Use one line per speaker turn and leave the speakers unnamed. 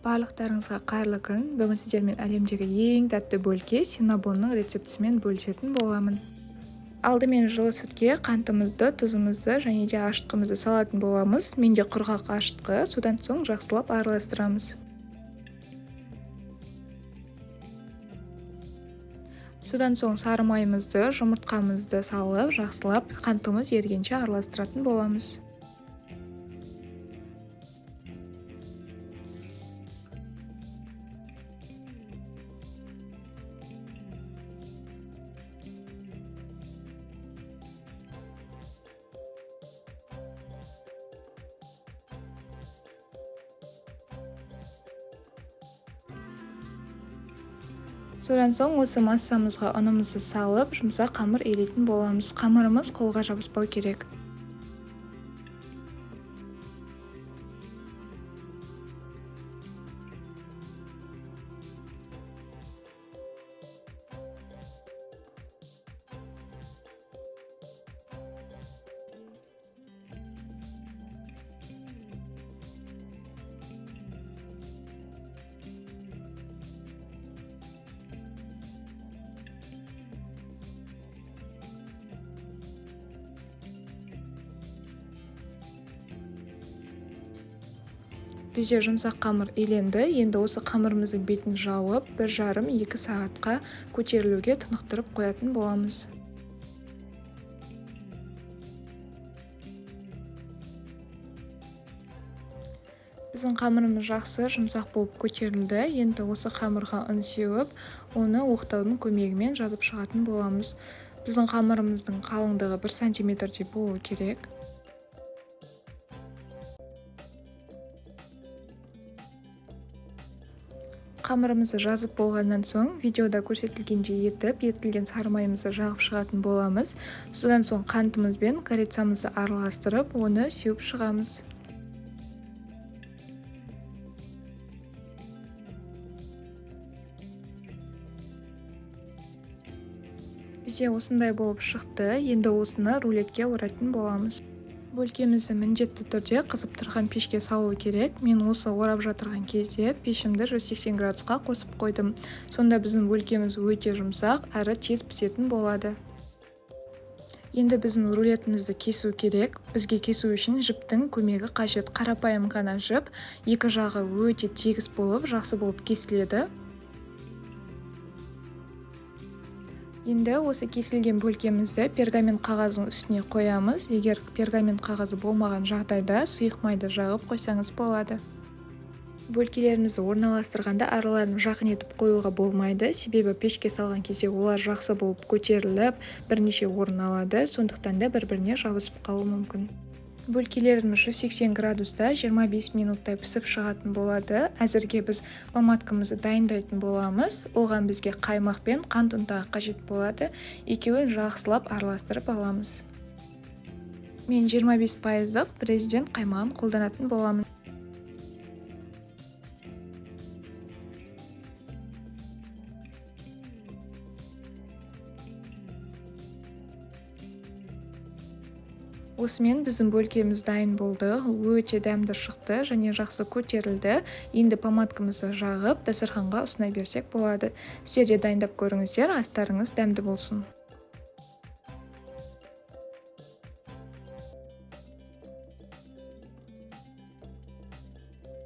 Барлықтарыңызға қайырлы күн. Бүгін сіздермен әлемдегі ең тәтті бөлке синнабонның рецептісімен бөлісетін боламын. Алдымен жылы сүтке қантымызды, тұзымызды және де ашытқымызды салатын боламыз. Менде құрғақ ашытқы, содан соң жақсылап араластырамыз. Содан соң сары майымызды, жұмыртқамызды салып, жақсылап қантымыз ергенше араластыратын боламыз. Содан соң осы массамызға ұнымызды салып, жұмсақ қамыр илейтін боламыз. Қамырымыз қолға жабыспау керек. Бізде жұмсақ қамыр иленді. Енді осы қамырымыздың бетін жауып, 1,5-2 сағатқа көтерілуге тынықтырып қоятын боламыз. Біздің қамырымыз жақсы жұмсақ болып көтерілді. Енді осы қамырға ұн сеуіп, оны оқтаудың көмегімен жазып шығатын боламыз. Біздің қамырымыздың қалыңдығы 1 сантиметрдей болуы керек. Қамырымызды жазып болғаннан соң, видеода көрсетілгендей етілген сары майымызды жағып шығатын боламыз. Содан соң қантымыз бен корицамызды араластырып, оны сеуіп шығамыз. Бізде осындай болып шықты. Енді осыны рулетке орайтын боламыз. Бөлкемізді міндетті түрде қызып тұрған пешке салу керек. Мен осы орап жатырған кезде пешімді 180 градусқа қосып қойдым. Сонда біздің бөлкеміз өте жұмсақ, әрі тез пісетін болады. Енді біздің рулетімізді кесу керек. Бізге кесу үшін жіптің көмегі қажет. Қарапайым ғана жіп, екі жағы өте тегіс болып, жақсы болып кесіледі. Енді осы кесілген бөлкемізді пергамент қағаздың үстіне қоямыз. Егер пергамент қағазы болмаған жағдайда сұйық майды жағып қойсаңыз болады. Бөлкелерімізді орналастырғанда араларын жақын етіп қоюға болмайды, себебі пешке салған кезде олар жақсы болып көтеріліп, бірнеше орын алады, сондықтан да бір-біріне жабысып қалуы мүмкін. Бөлкелеріміз 180 градуста 25 минуттай пісіп шығатын болады. Әзірге біз помадкамызды дайындайтын боламыз. Оған бізге қаймақ пен қант ұнтағы қажет болады. Екеуін жақсылап араластырып аламыз. Мен 25% президент қаймағын қолданатын боламын. Осымен біздің бөлкеміз дайын болды. Өте дәмді шықты және жақсы көтерілді. Енді помадкамызды жағып, дастарханға ұсына берсек болады. Сіздер де дайындап көріңіздер, астарыңыз дәмді болсын.